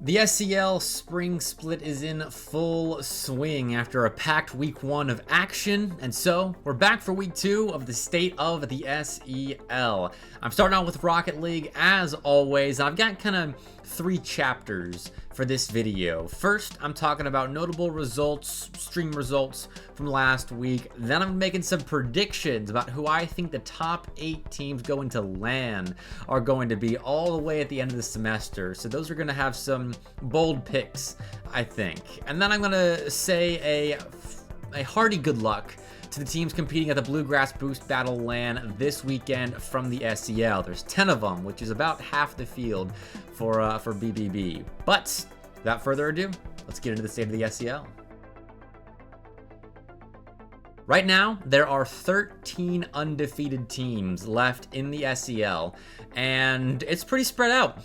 The SEL spring split is in full swing after a packed week 1 of action, and so we're back for week 2 of the state of the SEL. I'm starting out with Rocket League as always. I've got kind of 3 chapters for this video. First, I'm talking about notable results, stream results from last week. Then I'm making some predictions about who I think the top 8 teams going to LAN are going to be all the way at the end of the semester. So those are going to have some bold picks, I think. And then I'm going to say a hearty good luck to the teams competing at the Bluegrass Boost Battle LAN this weekend from the SEL. There's 10 of them, which is about half the field for BBB. But without further ado, let's get into the state of the SEL. Right now, there are 13 undefeated teams left in the SEL, and it's pretty spread out.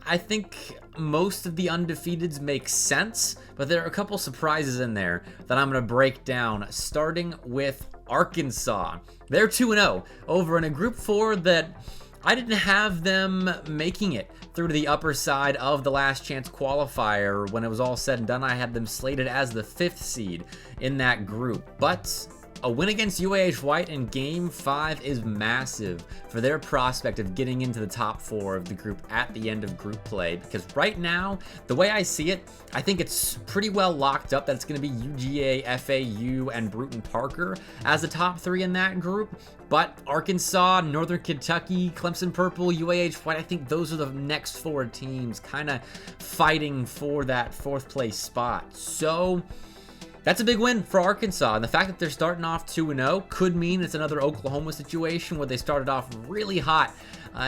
I think most of the undefeateds make sense, but there are a couple surprises in there that I'm going to break down, starting with Arkansas. They're 2-0 over in a Group 4 that I didn't have them making it through to the upper side of the last chance qualifier. When it was all said and done, I had them slated as the 5th seed in that group. But a win against UAH White in Game 5 is massive for their prospect of getting into the top 4 of the group at the end of group play, because right now, the way I see it, I think it's pretty well locked up that it's going to be UGA, FAU, and Bruton Parker as the top 3 in that group. But Arkansas, Northern Kentucky, Clemson Purple, UAH White, I think those are the next 4 teams kind of fighting for that 4th place spot. So that's a big win for Arkansas, and the fact that they're starting off 2-0 could mean it's another Oklahoma situation where they started off really hot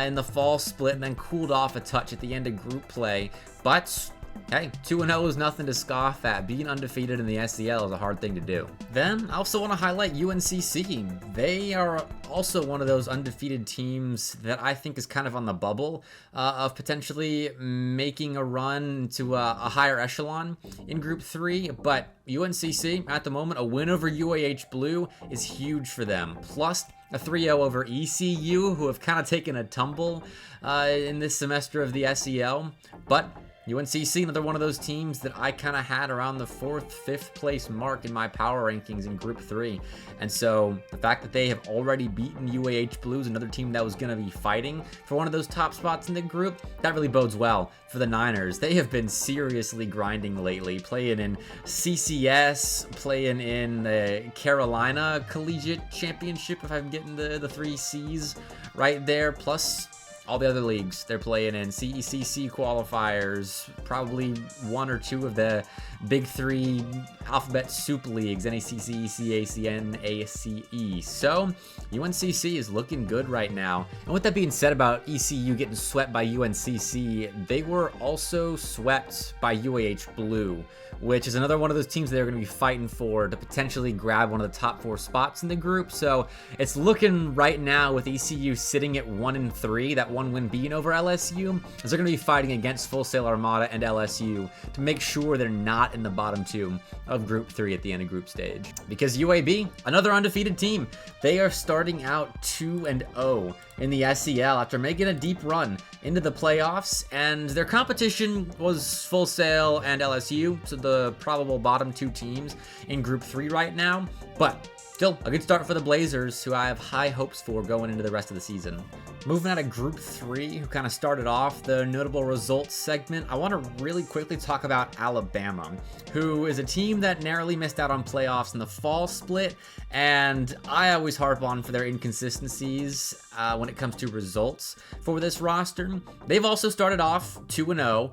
in the fall split and then cooled off a touch at the end of group play. But hey, 2-0 is nothing to scoff at. Being undefeated in the SEL is a hard thing to do. Then I also want to highlight UNCC. They are also one of those undefeated teams that I think is kind of on the bubble of potentially making a run to a higher echelon in Group 3. But UNCC, at the moment, a win over UAH Blue is huge for them. Plus, a 3-0 over ECU, who have kind of taken a tumble in this semester of the SEL. But UNCC, another one of those teams that I kind of had around the 4th, 5th place mark in my power rankings in Group 3. And so the fact that they have already beaten UAH Blues, another team that was going to be fighting for one of those top spots in the group, that really bodes well for the Niners. They have been seriously grinding lately, playing in CCS, playing in the Carolina Collegiate Championship, if I'm getting the 3 C's right there, plus all the other leagues they're playing in, CECC qualifiers, probably 1 or 2 of the big 3 alphabet soup leagues, NACC, CAC, NACE. So UNCC is looking good right now. And with that being said about ECU getting swept by UNCC, they were also swept by UAH Blue, which is another one of those teams they're going to be fighting for to potentially grab one of the top 4 spots in the group. So it's looking right now with ECU sitting at 1-3, that 1 win being over LSU, as they're going to be fighting against Full Sail Armada and LSU to make sure they're not in the bottom 2 of Group 3 at the end of group stage. Because UAB, another undefeated team, they are starting out 2-0 in the SEL after making a deep run into the playoffs, and their competition was Full Sail and LSU, so the probable bottom 2 teams in Group 3 right now. But still, a good start for the Blazers, who I have high hopes for going into the rest of the season. Moving out of Group 3, who kind of started off the notable results segment, I want to really quickly talk about Alabama, who is a team that narrowly missed out on playoffs in the fall split, and I always harp on for their inconsistencies when it comes to results for this roster. They've also started off 2-0.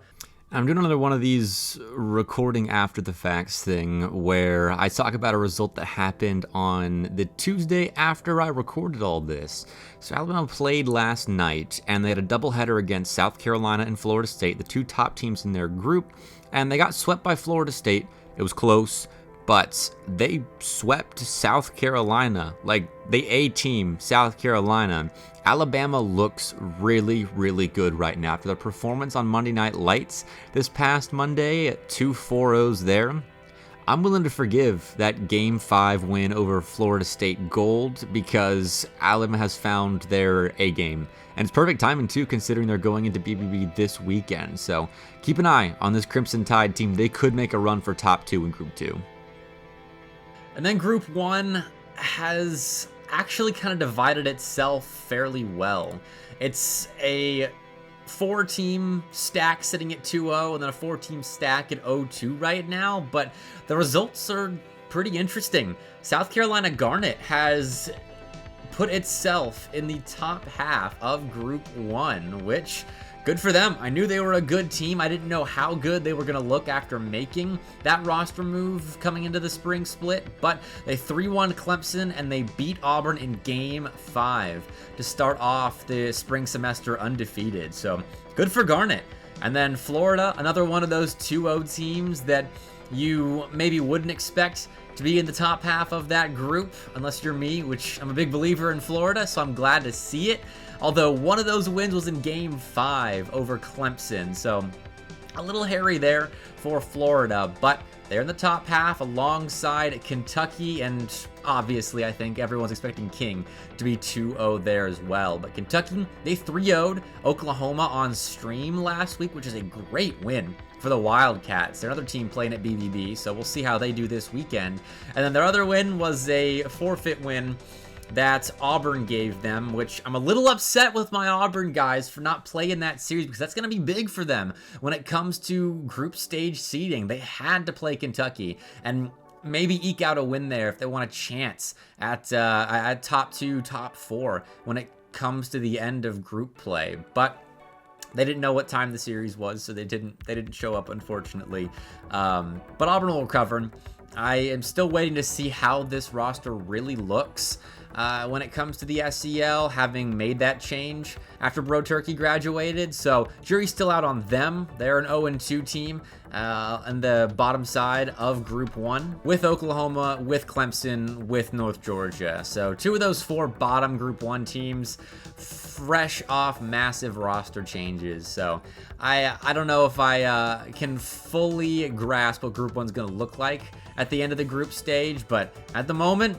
I'm doing another one of these recording after the facts thing where I talk about a result that happened on the Tuesday after I recorded all this. So Alabama played last night, and they had a doubleheader against South Carolina and Florida State, the 2 top teams in their group, and they got swept by Florida State. It was close, but they swept South Carolina, like the A-team, South Carolina. Alabama looks really, really good right now. After their performance on Monday Night Lights this past Monday, at 2 4-0s there, I'm willing to forgive that Game 5 win over Florida State Gold because Alabama has found their A game. And it's perfect timing, too, considering they're going into BBB this weekend. So keep an eye on this Crimson Tide team. They could make a run for top 2 in Group 2. And then Group 1 has actually kind of divided itself fairly well. It's a 4-team stack sitting at 2-0 and then a 4-team stack at 0-2 right now, but the results are pretty interesting. South Carolina Garnet has put itself in the top half of Group 1, which, good for them. I knew they were a good team. I didn't know how good they were going to look after making that roster move coming into the spring split, but they 3-1 Clemson and they beat Auburn in Game 5 to start off the spring semester undefeated. So good for Garnet. And then Florida, another one of those 2-0 teams that you maybe wouldn't expect to be in the top half of that group, unless you're me, which I'm a big believer in Florida, so I'm glad to see it. Although one of those wins was in Game 5 over Clemson, so a little hairy there for Florida, but they're in the top half alongside Kentucky, and obviously I think everyone's expecting King to be 2-0 there as well. But Kentucky, they 3-0'd Oklahoma on stream last week, which is a great win for the Wildcats. They're another team playing at BBB, so we'll see how they do this weekend. And then their other win was a forfeit win that Auburn gave them, which I'm a little upset with my Auburn guys for not playing that series because that's going to be big for them when it comes to group stage seeding. They had to play Kentucky and maybe eke out a win there if they want a chance at top 2, top 4 when it comes to the end of group play. But they didn't know what time the series was, so they didn't show up, unfortunately. But Auburn will recover. I am still waiting to see how this roster really looks when it comes to the SEL, having made that change after Bro Turkey graduated. So jury's still out on them. They're an 0-2 team on the bottom side of Group 1 with Oklahoma, with Clemson, with North Georgia. So 2 of those 4 bottom Group 1 teams fresh off massive roster changes. So I don't know if I can fully grasp what Group 1's going to look like at the end of the group stage, but at the moment,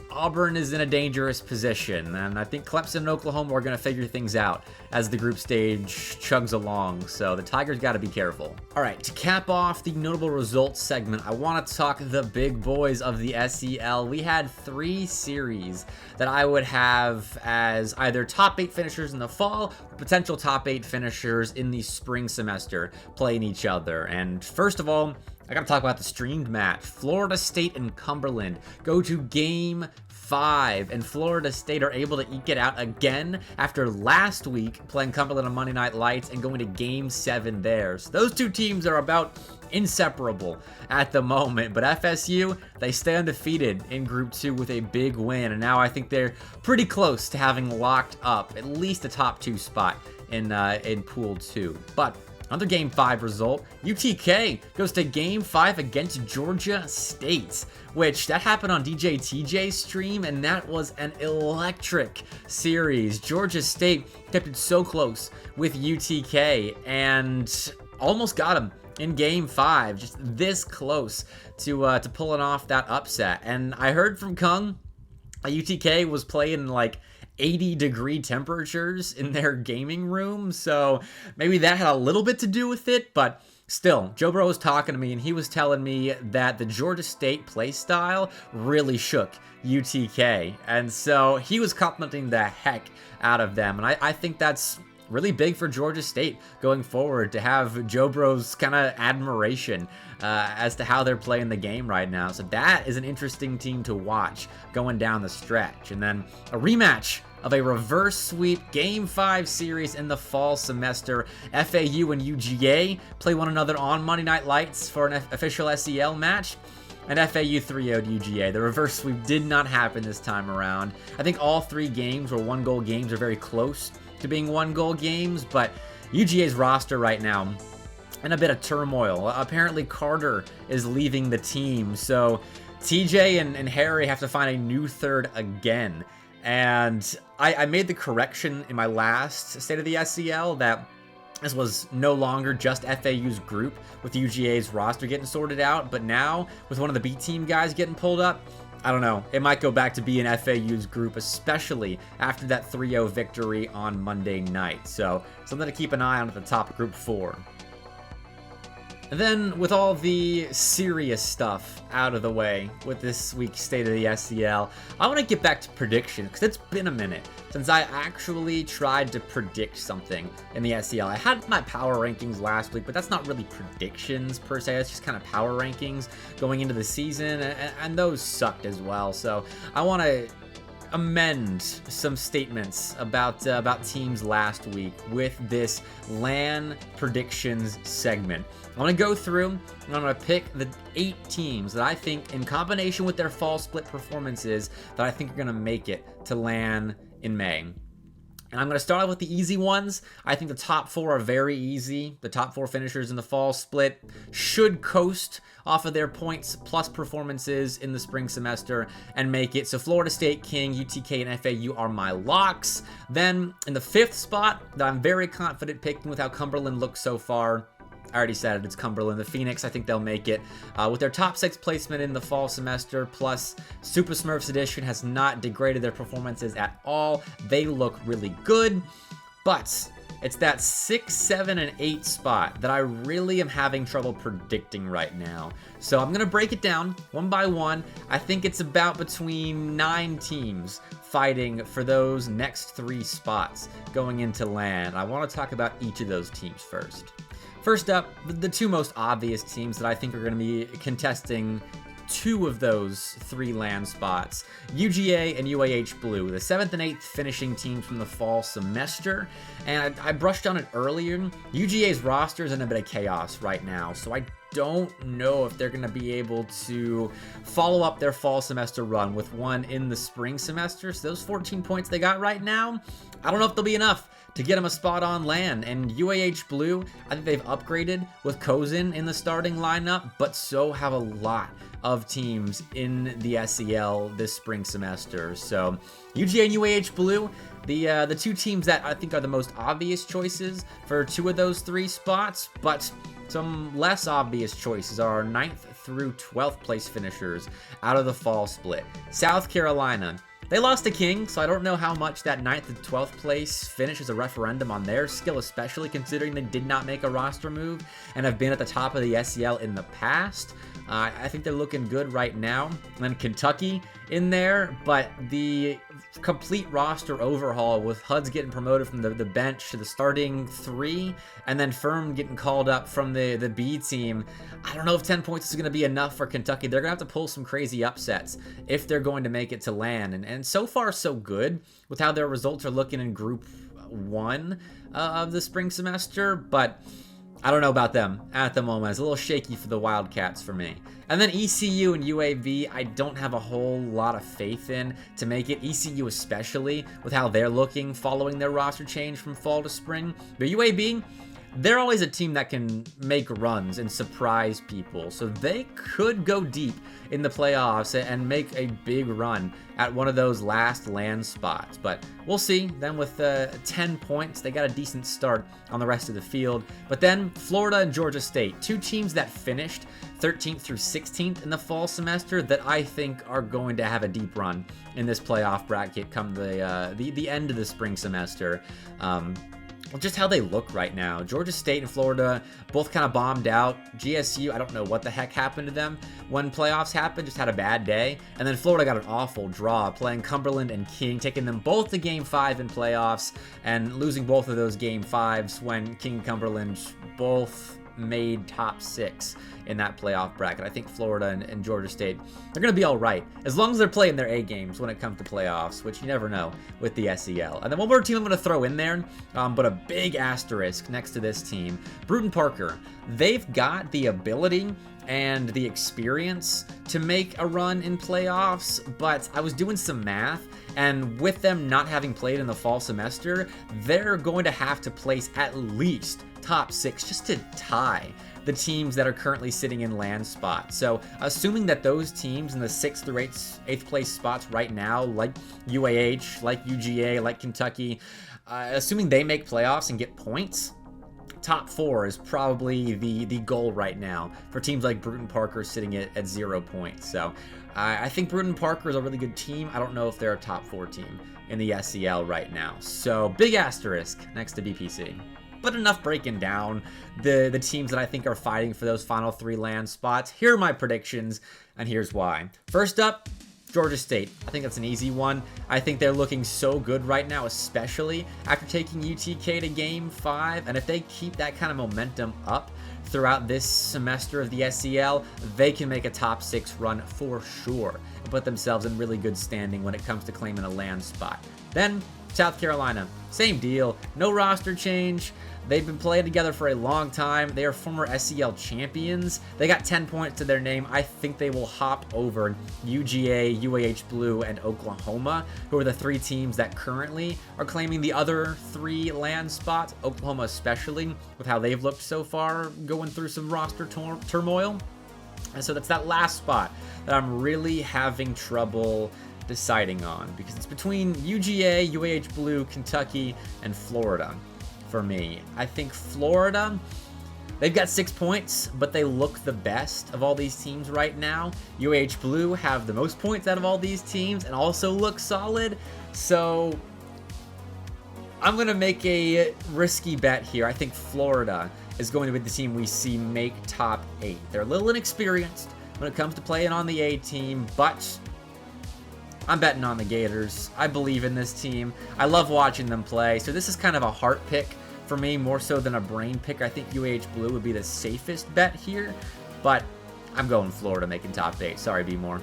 Auburn is in a dangerous position, and I think Clemson and Oklahoma are going to figure things out as the group stage chugs along, so the Tigers got to be careful. All right, to cap off the notable results segment, I want to talk the big boys of the SEL. We had 3 series that I would have as either top 8 finishers in the fall or potential top 8 finishers in the spring semester playing each other. And first of all, I gotta talk about the streamed match. Florida State and Cumberland go to Game 5, and Florida State are able to eke it out again after last week playing Cumberland on Monday Night Lights and going to Game 7 there. So those 2 teams are about inseparable at the moment, but FSU, they stay undefeated in Group 2 with a big win, and now I think they're pretty close to having locked up at least a top 2 spot in Pool 2. But another Game 5 result, UTK goes to Game 5 against Georgia State, which that happened on DJ TJ's stream, and that was an electric series. Georgia State kept it so close with UTK and almost got him in Game 5, just this close to pulling off that upset. And I heard from Kung, UTK was playing like 80-degree temperatures in their gaming room, so maybe that had a little bit to do with it, but still, Joe Burrow was talking to me, and he was telling me that the Georgia State play style really shook UTK, and so he was complimenting the heck out of them, and I think that's really big for Georgia State going forward to have Joe Burrow's kind of admiration as to how they're playing the game right now. So that is an interesting team to watch going down the stretch. And then a rematch of a reverse sweep Game 5 series in the fall semester. FAU and UGA play one another on Monday Night Lights for an official SEL match. And FAU 3-0'd UGA. The reverse sweep did not happen this time around. I think all 3 games were 1-goal games are very close to being 1-goal games, but UGA's roster right now in a bit of turmoil. Apparently Carter is leaving the team, so TJ and Harry have to find a new third again. And I made the correction in my last State of the SEL that This was no longer just FAU's group with UGA's roster getting sorted out, but now with one of the B team guys getting pulled up, I don't know. It might go back to being FAU's group, especially after that 3-0 victory on Monday night. So something to keep an eye on at the top of Group 4. And then, with all the serious stuff out of the way with this week's State of the SEL, I want to get back to predictions, because it's been a minute since I actually tried to predict something in the SEL. I had my power rankings last week, but that's not really predictions per se. It's just kind of power rankings going into the season, and those sucked as well. So I want to amend some statements about teams last week with this LAN predictions segment. I want to go through and I'm going to pick the 8 teams that I think, in combination with their fall split performances, that I think are going to make it to LAN in May. And I'm going to start off with the easy ones. I think the top 4 are very easy. The top 4 finishers in the fall split should coast off of their points plus performances in the spring semester and make it. So Florida State, King, UTK, and FAU are my locks. Then in the 5th spot that I'm very confident picking with how Cumberland looks so far, I already said it, it's Cumberland. The Phoenix, I think they'll make it. With their top 6 placement in the fall semester, plus Super Smurfs Edition has not degraded their performances at all. They look really good, but it's that 6, 7, and 8 spot that I really am having trouble predicting right now. So I'm going to break it down one by one. I think it's about between 9 teams fighting for those next 3 spots going into LAN. I want to talk about each of those teams first. First up, the 2 most obvious teams that I think are going to be contesting 2 of those 3 LAN spots, UGA and UAH Blue, the 7th and 8th finishing teams from the fall semester. And I brushed on it earlier. UGA's roster is in a bit of chaos right now, so I don't know if they're going to be able to follow up their fall semester run with one in the spring semester. So those 14 points they got right now, I don't know if they'll be enough to get them a spot on LAN. And UAH Blue, I think they've upgraded with Kozin in the starting lineup, but so have a lot of teams in the SEL this spring semester. So UGA and UAH Blue, the 2 teams that I think are the most obvious choices for 2 of those 3 spots, but some less obvious choices are 9th through 12th place finishers out of the fall split. South Carolina, they lost to King, so I don't know how much that 9th and 12th place finish is a referendum on their skill, especially considering they did not make a roster move and have been at the top of the SEL in the past. I think they're looking good right now. And then Kentucky in there, but the complete roster overhaul with Huds getting promoted from the bench to the starting 3, and then Firm getting called up from the B team. I don't know if 10 points is going to be enough for Kentucky. They're going to have to pull some crazy upsets if they're going to make it to LAN. And so far, so good with how their results are looking in Group 1 of the spring semester, but I don't know about them at the moment. It's a little shaky for the Wildcats for me. And then ECU and UAV, I don't have a whole lot of faith in to make it. ECU especially, with how they're looking following their roster change from fall to spring. But UAB, they're always a team that can make runs and surprise people. So they could go deep in the playoffs and make a big run at one of those last LAN spots. But we'll see. Then with 10 points, they got a decent start on the rest of the field. But then Florida and Georgia State, 2 teams that finished 13th through 16th in the fall semester that I think are going to have a deep run in this playoff bracket come the end of the spring semester. Just how they look right now. Georgia State and Florida both kind of bombed out. GSU, I don't know what the heck happened to them when playoffs happened, just had a bad day. And then Florida got an awful draw, playing Cumberland and King, taking them both to Game 5 in playoffs, and losing both of those Game 5s when King and Cumberland both made top 6 in that playoff bracket. I think Florida and Georgia State, they're going to be all right as long as they're playing their A games when it comes to playoffs, which you never know with the SEL. And then one more team I'm going to throw in there, but a big asterisk next to this team, Bruton Parker. They've got the ability and the experience to make a run in playoffs, but I was doing some math, and with them not having played in the fall semester, they're going to have to place at least top 6 just to tie the teams that are currently sitting in LAN spots. So assuming that those teams in the 6th through 8th place spots right now, like UAH, like UGA, like Kentucky, assuming they make playoffs and get points, top 4 is probably the goal right now for teams like Bruton Parker sitting at 0 points. So I think Bruton Parker is a really good team. I don't know if they're a top 4 team in the SEL right now. So big asterisk next to BPC. But enough breaking down the teams that I think are fighting for those final 3 land spots. Here are my predictions, and here's why. First up, Georgia State. I think that's an easy one. I think they're looking so good right now, especially after taking UTK to Game 5. And if they keep that kind of momentum up throughout this semester of the SEL, they can make a top 6 run for sure and put themselves in really good standing when it comes to claiming a land spot. Then, South Carolina. Same deal. No roster change. They've been playing together for a long time. They are former SEL champions. They got 10 points to their name. I think they will hop over UGA, UAH Blue, and Oklahoma, who are the 3 teams that currently are claiming the other 3 land spots. Oklahoma especially, with how they've looked so far, going through some roster turmoil. And so that's that last spot that I'm really having trouble deciding on, because it's between UGA, UAH Blue, Kentucky, and Florida. For me, I think Florida, they've got 6 points, but they look the best of all these teams right now. UAH Blue have the most points out of all these teams and also look solid. So I'm going to make a risky bet here. I think Florida is going to be the team we see make top 8. They're a little inexperienced when it comes to playing on the A team, but I'm betting on the Gators. I believe in this team. I love watching them play. So this is kind of a heart pick for me, more so than a brain pick. I think UAH Blue would be the safest bet here, but I'm going Florida making top 8. Sorry, B-More.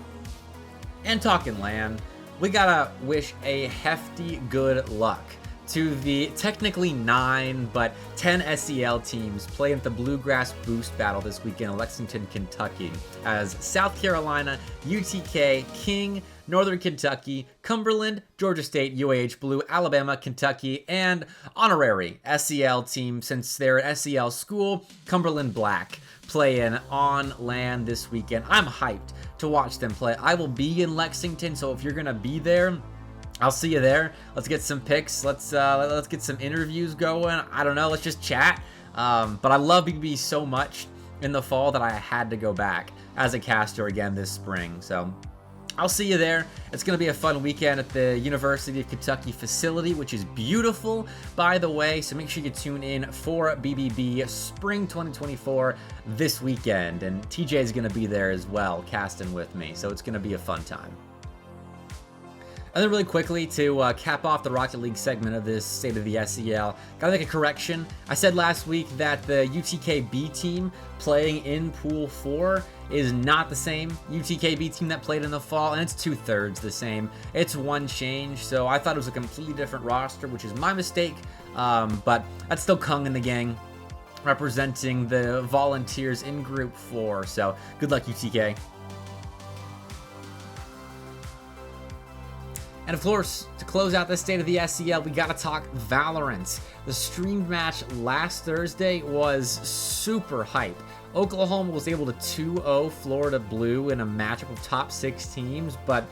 And talking land, we gotta wish a hefty good luck to the technically 9 but 10 SEL teams playing at the Bluegrass Boost Battle this weekend in Lexington, Kentucky, as South Carolina, UTK, King, Northern Kentucky, Cumberland, Georgia State, UAH Blue, Alabama, Kentucky, and honorary SEL team, since they're an SEL school, Cumberland Black, playing on land this weekend. I'm hyped to watch them play. I will be in Lexington, so if you're gonna be there, I'll see you there. Let's get some picks. Let's get some interviews going. I don't know. Let's just chat. But I love BB so much in the fall that I had to go back as a caster again this spring. So I'll see you there. It's going to be a fun weekend at the University of Kentucky facility, which is beautiful, by the way. So make sure you tune in for BBB Spring 2024 this weekend. And TJ is going to be there as well, casting with me. So it's going to be a fun time. And then really quickly, to cap off the Rocket League segment of this State of the SEL, gotta make a correction. I said last week that the UTKB team playing in Pool 4 is not the same UTKB team that played in the fall, and it's 2/3 the same. It's one change, so I thought it was a completely different roster, which is my mistake, but that's still Kung and the gang representing the Volunteers in Group 4, so good luck, UTK. And of course, to close out this State of the SEL, we gotta talk Valorant. The streamed match last Thursday was super hype. Oklahoma was able to 2-0 Florida Blue in a matchup of top 6 teams, but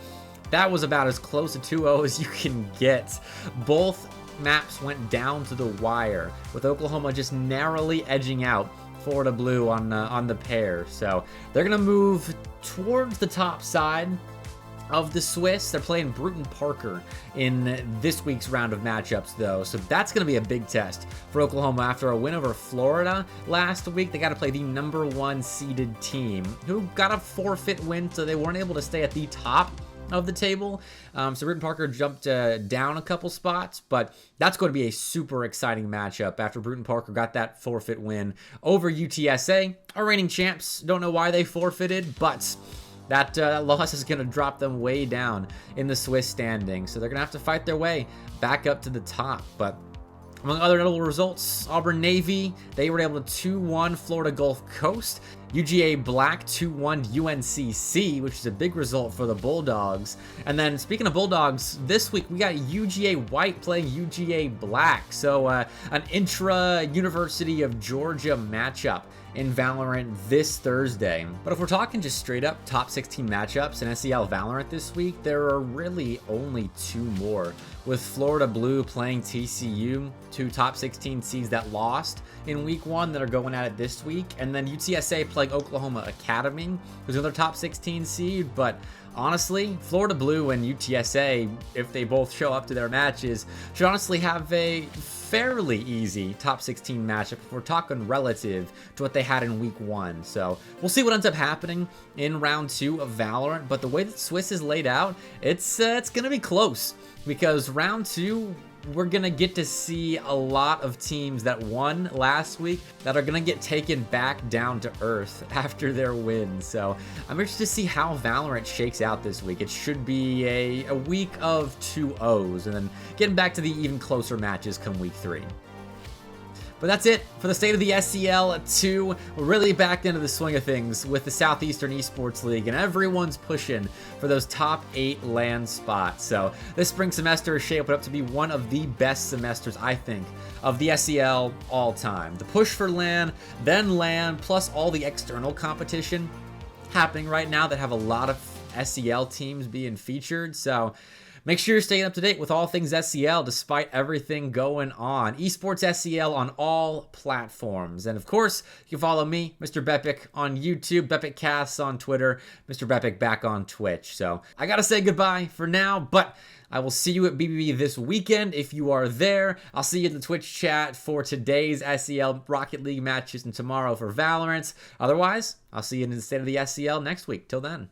that was about as close to 2-0 as you can get. Both maps went down to the wire, with Oklahoma just narrowly edging out Florida Blue on the pair. So they're gonna move towards the top side of the Swiss. They're playing Bruton Parker in this week's round of matchups, though, so that's going to be a big test for Oklahoma after a win over Florida last week. They got to play the #1 seeded team, who got a forfeit win, so they weren't able to stay at the top of the table. So Bruton Parker jumped down a couple spots, but that's going to be a super exciting matchup after Bruton Parker got that forfeit win over UTSA, our reigning champs. Don't know why they forfeited, but that loss is going to drop them way down in the Swiss standing. So they're going to have to fight their way back up to the top. But among other notable results, Auburn Navy, they were able to 2-1 Florida Gulf Coast UGA Black 2-1 UNCC, which is a big result for the Bulldogs. And then speaking of Bulldogs, this week we got UGA White playing UGA Black. So an intra-University of Georgia matchup in Valorant this Thursday. But if we're talking just straight up top 16 matchups in SEL Valorant this week, there are really only 2 more, with Florida Blue playing TCU, 2 top 16 seeds that lost in week 1 that are going at it this week, and then UTSA playing Oklahoma Academy, who's another top 16 seed. But honestly, Florida Blue and UTSA, if they both show up to their matches, should honestly have a fairly easy top 16 matchup if we're talking relative to what they had in week 1. So we'll see what ends up happening in round 2 of Valorant, but the way that Swiss is laid out, it's gonna be close, because round 2 we're gonna get to see a lot of teams that won last week that are gonna get taken back down to earth after their win. So I'm interested to see how Valorant shakes out this week. It should be a week of 2-0s, and then getting back to the even closer matches come week 3. But that's it for the state of the SEL 2. We're really back into the swing of things with the Southeastern Esports League, and everyone's pushing for those top 8 LAN spots. So this spring semester is shaping up to be one of the best semesters, I think, of the SEL all time. The push for LAN, then LAN, plus all the external competition happening right now that have a lot of SEL teams being featured. So make sure you're staying up to date with all things SEL despite everything going on. Esports SEL on all platforms. And of course, you can follow me, Mr. Bepic, on YouTube, Bepic Casts on Twitter, Mr. Bepic back on Twitch. So I gotta say goodbye for now, but I will see you at BBB this weekend if you are there. I'll see you in the Twitch chat for today's SEL Rocket League matches and tomorrow for Valorant. Otherwise, I'll see you in the state of the SEL next week. Till then.